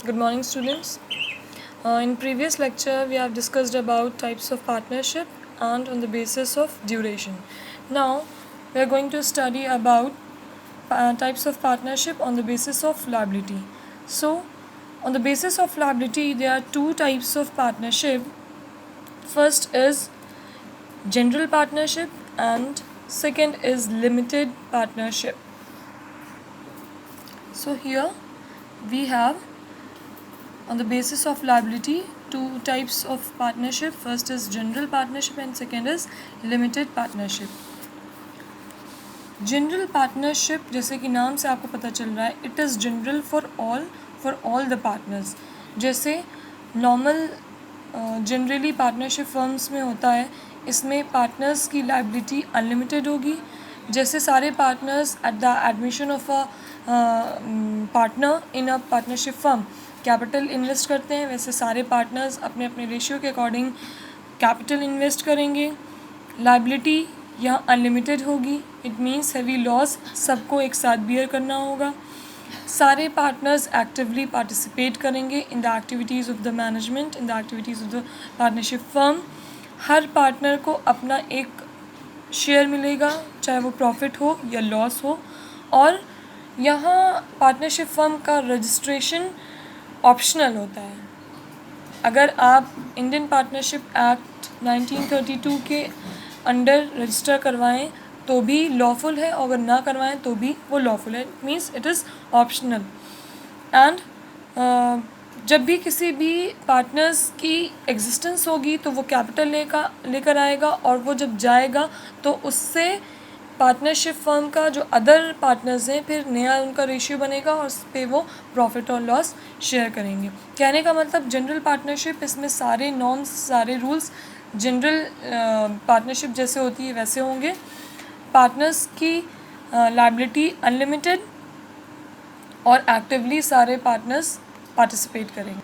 Good morning, students. In previous lecture, we have discussed about types of partnership and on the basis of duration. Now, we are going to study about types of partnership on the basis of liability. So, on the basis of liability, there are two types of partnership. First is general partnership and second is limited partnership. So, here we have on the basis of liability two types of partnership. First is general partnership and second is limited partnership. General partnership जैसे कि नाम से आपको पता चल रहा है, it is general for all the partners. जैसे नॉर्मल जनरली पार्टनरशिप फर्म्स में होता है, इसमें पार्टनर्स की लायबिलिटी अनलिमिटेड होगी. जैसे सारे partners at the admission of a partner in a partnership firm capital invest करते हैं, वैसे सारे पार्टनर्स अपने अपने रेशियो के अकॉर्डिंग कैपिटल इन्वेस्ट करेंगे. लायबिलिटी यहाँ अनलिमिटेड होगी. इट मीन्स हैवी लॉस सबको एक साथ बियर करना होगा. सारे पार्टनर्स एक्टिवली पार्टिसिपेट करेंगे in the activities of the management, in the activities of the partnership firm. Her partner को अपना एक शेयर मिलेगा, चाहे वो प्रॉफिट हो या लॉस हो. और यहाँ पार्टनरशिप फर्म का रजिस्ट्रेशन ऑप्शनल होता है. अगर आप इंडियन पार्टनरशिप एक्ट 1932 के अंडर रजिस्टर करवाएं तो भी लॉफुल है, और अगर ना करवाएं तो भी वो लॉफुल है. It means it is optional. And जब भी किसी भी पार्टनर्स की एग्जिस्टेंस होगी तो वो कैपिटल लेकर आएगा, और वो जब जाएगा तो उससे पार्टनरशिप फर्म का जो अदर पार्टनर्स हैं फिर नया उनका रेशियो बनेगा और उस पर वो प्रॉफिट और लॉस शेयर करेंगे. कहने का मतलब जनरल पार्टनरशिप, इसमें सारे नॉर्म्स सारे रूल्स जनरल पार्टनरशिप जैसे होती है वैसे होंगे. पार्टनर्स की लायबिलिटी अनलिमिटेड और एक्टिवली सारे पार्टनर्स पार्टिसिपेट करेंगे.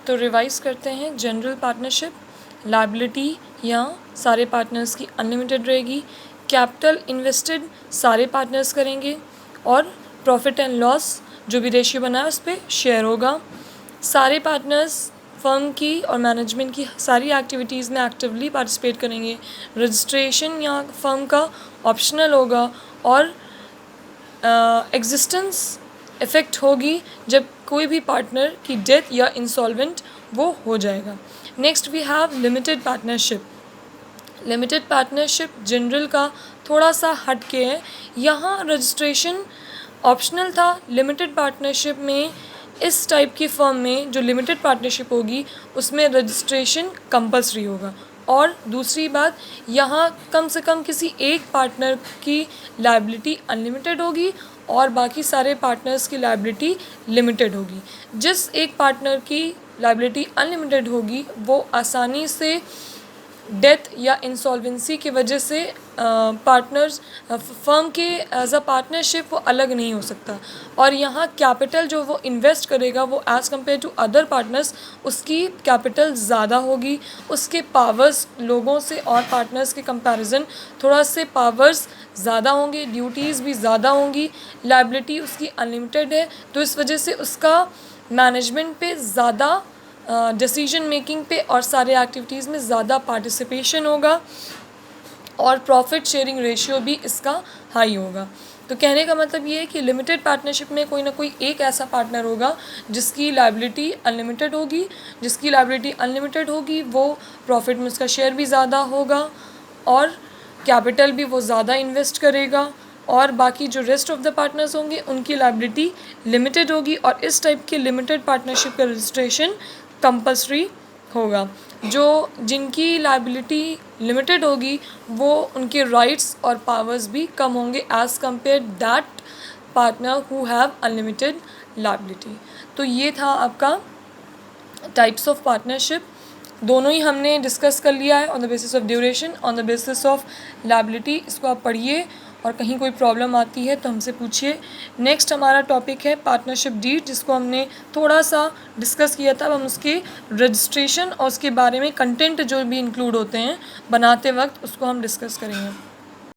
तो रिवाइज करते हैं. जनरल पार्टनरशिप लायबिलिटी यहाँ सारे पार्टनर्स की अनलिमिटेड रहेगी. कैपिटल इन्वेस्टेड सारे पार्टनर्स करेंगे और प्रॉफिट एंड लॉस जो भी रेशियो बना है उस पर शेयर होगा. सारे पार्टनर्स फर्म की और मैनेजमेंट की सारी एक्टिविटीज़ में एक्टिवली पार्टिसिपेट करेंगे. रजिस्ट्रेशन यहाँ फर्म का ऑप्शनल होगा और एग्जिस्टेंस इफ़ेक्ट होगी जब कोई भी पार्टनर की डेथ या इंसॉल्वेंट वो हो जाएगा. Next we have limited partnership. Limited partnership general का थोड़ा सा हट के है. यहाँ रजिस्ट्रेशन ऑप्शनल था. लिमिटेड पार्टनरशिप में इस टाइप की फर्म में जो लिमिटेड पार्टनरशिप होगी उसमें रजिस्ट्रेशन कंपल्सरी होगा. और दूसरी बात, यहाँ कम से कम किसी एक पार्टनर की लायबिलिटी अनलिमिटेड होगी और बाकी सारे पार्टनर्स की लायबिलिटी लिमिटेड होगी. जिस एक पार्टनर की लायबिलिटी अनलिमिटेड होगी वो आसानी से डेथ या इंसॉल्वेंसी की वजह से पार्टनर्स फर्म के एज अ पार्टनरशिप वो अलग नहीं हो सकता. और यहाँ कैपिटल जो वो इन्वेस्ट करेगा वो as compare to other partners उसकी कैपिटल ज़्यादा होगी. उसके पावर्स लोगों से और पार्टनर्स के कंपैरिजन थोड़ा से पावर्स ज़्यादा होंगे, ड्यूटीज़ भी ज़्यादा होंगी. लायबिलिटी उसकी अनलिमिटेड है तो इस वजह से उसका मैनेजमेंट पे ज़्यादा डिसीजन मेकिंग पे और सारे एक्टिविटीज़ में ज़्यादा पार्टिसिपेशन होगा और प्रॉफिट शेयरिंग रेशियो भी इसका हाई होगा. तो कहने का मतलब ये है कि लिमिटेड पार्टनरशिप में कोई ना कोई एक ऐसा पार्टनर होगा जिसकी लायबिलिटी अनलिमिटेड होगी. जिसकी लायबिलिटी अनलिमिटेड होगी वो प्रॉफिट में उसका शेयर भी ज़्यादा होगा और कैपिटल भी वो ज़्यादा इन्वेस्ट करेगा. और बाकी जो रेस्ट ऑफ द पार्टनर्स होंगे उनकी लायबिलिटी लिमिटेड होगी. और इस टाइप के लिमिटेड पार्टनरशिप का रजिस्ट्रेशन कंपल्सरी होगा. जो जिनकी लायबिलिटी लिमिटेड होगी वो उनके राइट्स और पावर्स भी कम होंगे as compare that partner who have unlimited liability. तो ये था आपका टाइप्स ऑफ पार्टनरशिप. दोनों ही हमने डिस्कस कर लिया है on the basis of duration, on the basis of liability. इसको आप पढ़िए और कहीं कोई प्रॉब्लम आती है तो हमसे पूछिए. नेक्स्ट हमारा टॉपिक है पार्टनरशिप डीड, जिसको हमने थोड़ा सा डिस्कस किया था. अब हम उसके रजिस्ट्रेशन और उसके बारे में कंटेंट जो भी इंक्लूड होते हैं बनाते वक्त उसको हम डिस्कस करेंगे.